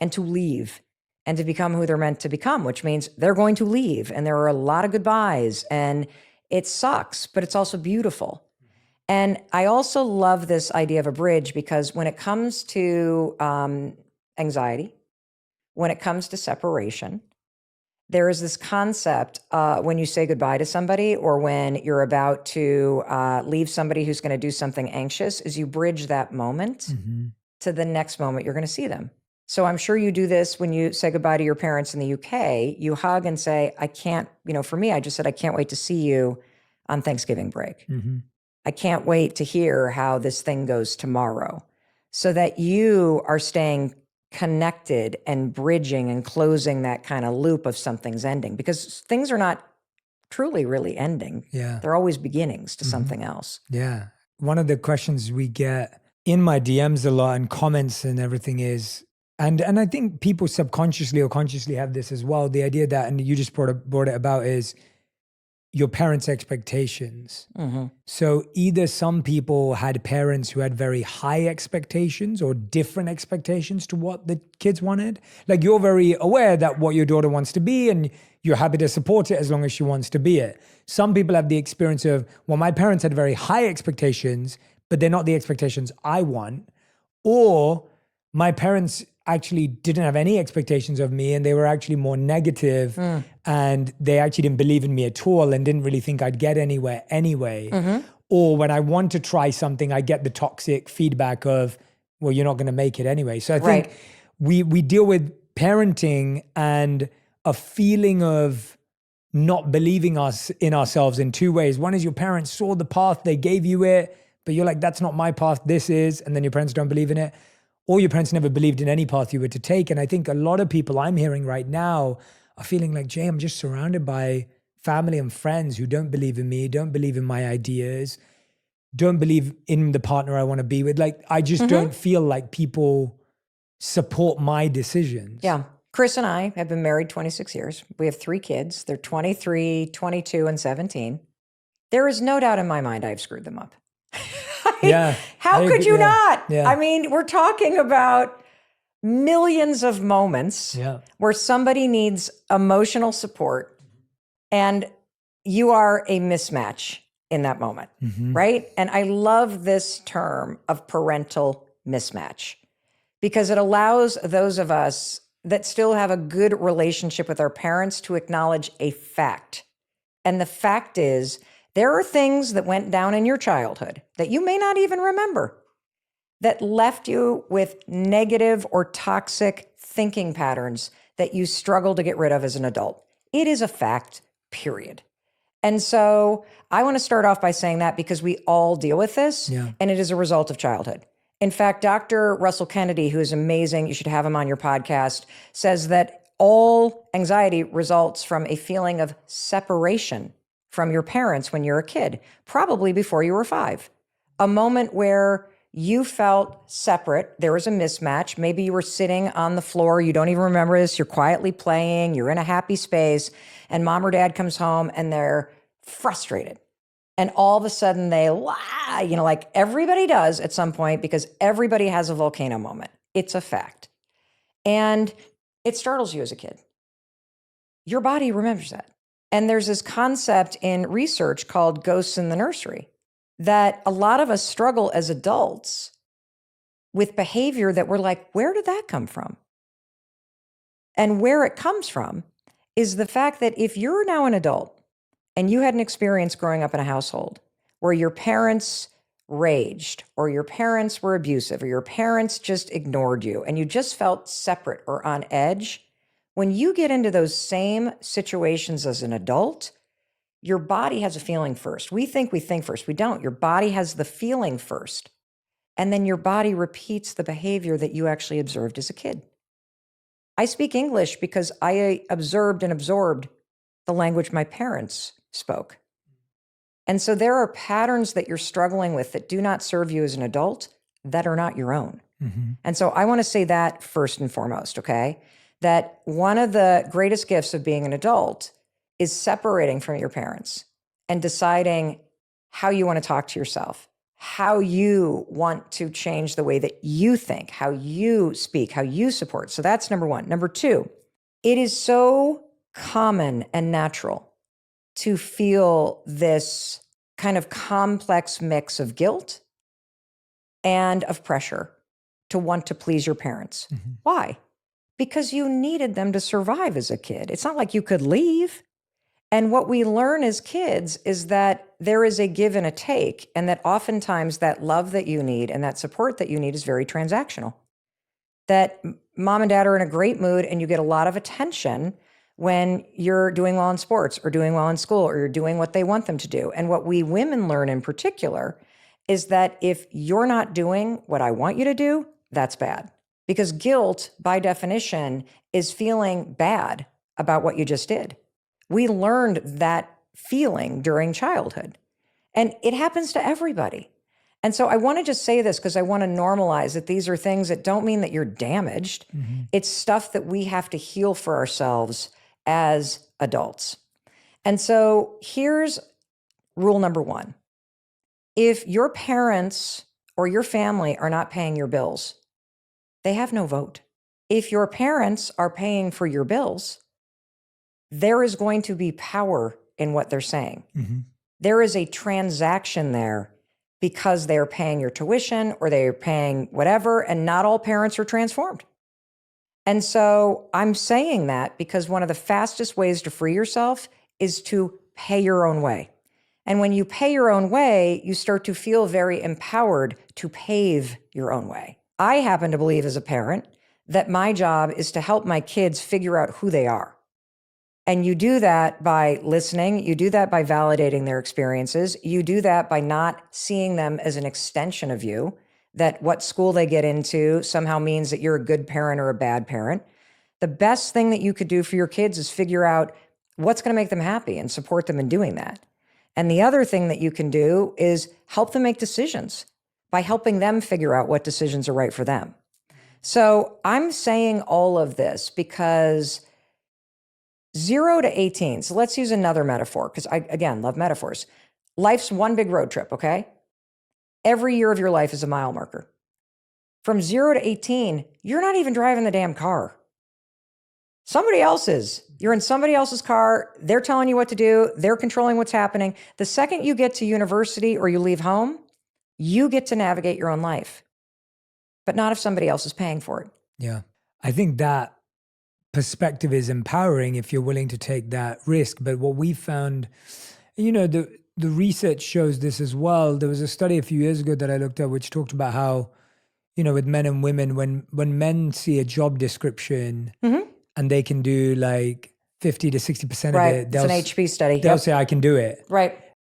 and to leave and to become who they're meant to become, which means they're going to leave. And there are a lot of goodbyes, and it sucks, but it's also beautiful. And I also love this idea of a bridge, because when it comes to anxiety, when it comes to separation, there is this concept when you say goodbye to somebody, or when you're about to leave somebody who's going to do something anxious, is you bridge that moment to the next moment you're going to see them. So I'm sure you do this when you say goodbye to your parents in the UK. You hug and say, I can't, for me, I just said, I can't wait to see you on Thanksgiving break. I can't wait to hear how this thing goes tomorrow, so that you are staying connected and bridging and closing that kind of loop of something's ending, because things are not truly really ending. Yeah. They're always beginnings to something else. Yeah. One of the questions we get in my DMs a lot and comments and everything is, and I think people subconsciously or consciously have this as well, the idea that, and you just brought it about, is your parents' expectations. So either some people had parents who had very high expectations or different expectations to what the kids wanted. Like, you're very aware that what your daughter wants to be, and you're happy to support it as long as she wants to be it. Some people have the experience of, well, my parents had very high expectations, but they're not the expectations I want. Or my parents actually didn't have any expectations of me, and they were actually more negative, and they actually didn't believe in me at all and didn't really think I'd get anywhere anyway. Or when I want to try something, I get the toxic feedback of, well, you're not going to make it anyway. So I think we deal with parenting and a feeling of not believing in ourselves in two ways. One is your parents saw the path, they gave you it, but you're like, that's not my path, this is, and then your parents don't believe in it. Or your parents never believed in any path you were to take. And I think a lot of people I'm hearing right now are feeling like, Jay, I'm just surrounded by family and friends who don't believe in me, don't believe in my ideas, don't believe in the partner I want to be with. Like, I just don't feel like people support my decisions. Yeah. Chris and I have been married 26 years. We have 3 kids. They're 23, 22, and 17. There is no doubt in my mind I've screwed them up. How could you not? Yeah. I mean, we're talking about millions of moments where somebody needs emotional support, and you are a mismatch in that moment, right? And I love this term of parental mismatch, because it allows those of us that still have a good relationship with our parents to acknowledge a fact. And the fact is, there are things that went down in your childhood that you may not even remember, that left you with negative or toxic thinking patterns that you struggle to get rid of as an adult. It is a fact, period. And so I want to start off by saying that, because we all deal with this, and it is a result of childhood. In fact, Dr. Russell Kennedy, who is amazing, you should have him on your podcast, says that all anxiety results from a feeling of separation from your parents when you're a kid, probably before you were 5. A moment where you felt separate, there was a mismatch. Maybe you were sitting on the floor, you don't even remember this, you're quietly playing, you're in a happy space, and mom or dad comes home and they're frustrated. And all of a sudden they lie, like everybody does at some point, because everybody has a volcano moment. It's a fact. And it startles you as a kid. Your body remembers that. And there's this concept in research called ghosts in the nursery, that a lot of us struggle as adults with behavior that we're like, where did that come from? And where it comes from is the fact that if you're now an adult and you had an experience growing up in a household where your parents raged, or your parents were abusive, or your parents just ignored you, and you just felt separate or on edge, when you get into those same situations as an adult, your body has a feeling first. We think first. We don't. Your body has the feeling first. And then your body repeats the behavior that you actually observed as a kid. I speak English because I observed and absorbed the language my parents spoke. And so there are patterns that you're struggling with that do not serve you as an adult, that are not your own. And so I want to say that first and foremost, okay? That one of the greatest gifts of being an adult is separating from your parents and deciding how you want to talk to yourself, how you want to change the way that you think, how you speak, how you support. So that's number one. Number two, it is so common and natural to feel this kind of complex mix of guilt and of pressure to want to please your parents. Mm-hmm. Why? Because you needed them to survive as a kid. It's not like you could leave. And what we learn as kids is that there is a give and a take, and that oftentimes that love that you need and that support that you need is very transactional. That mom and dad are in a great mood and you get a lot of attention when you're doing well in sports or doing well in school or you're doing what they want them to do. And what we women learn in particular is that if you're not doing what I want you to do, that's bad. Because guilt, by definition, is feeling bad about what you just did. We learned that feeling during childhood, and it happens to everybody. And so I want to just say this because I want to normalize that these are things that don't mean that you're damaged. Mm-hmm. It's stuff that we have to heal for ourselves as adults. And so here's rule number one. If your parents or your family are not paying your bills, they have no vote. If your parents are paying for your bills, there is going to be power in what they're saying. Mm-hmm. There is a transaction there because they're paying your tuition or they're paying whatever, and not all parents are transformed. And so I'm saying that because one of the fastest ways to free yourself is to pay your own way. And when you pay your own way, you start to feel very empowered to pave your own way. I happen to believe as a parent that my job is to help my kids figure out who they are. And you do that by listening. You do that by validating their experiences. You do that by not seeing them as an extension of you, that what school they get into somehow means that you're a good parent or a bad parent. The best thing that you could do for your kids is figure out what's going to make them happy and support them in doing that. And the other thing that you can do is help them make decisions by helping them figure out what decisions are right for them. So I'm saying all of this because 0 to 18, so let's use another metaphor, because I, again, love metaphors. Life's one big road trip, okay? Every year of your life is a mile marker. From 0 to 18, you're not even driving the damn car. Somebody else is. You're in somebody else's car. They're telling you what to do. They're controlling what's happening. The second you get to university or you leave home, you get to navigate your own life, but not if somebody else is paying for it. Yeah. I think that perspective is empowering if you're willing to take that risk. But what we found, the research shows this as well. There was a study a few years ago that I looked at which talked about how, with men and women, when men see a job description mm-hmm. and they can do like 50 to 60% right. of it, it's an HP study. They'll say, I can do it. Right.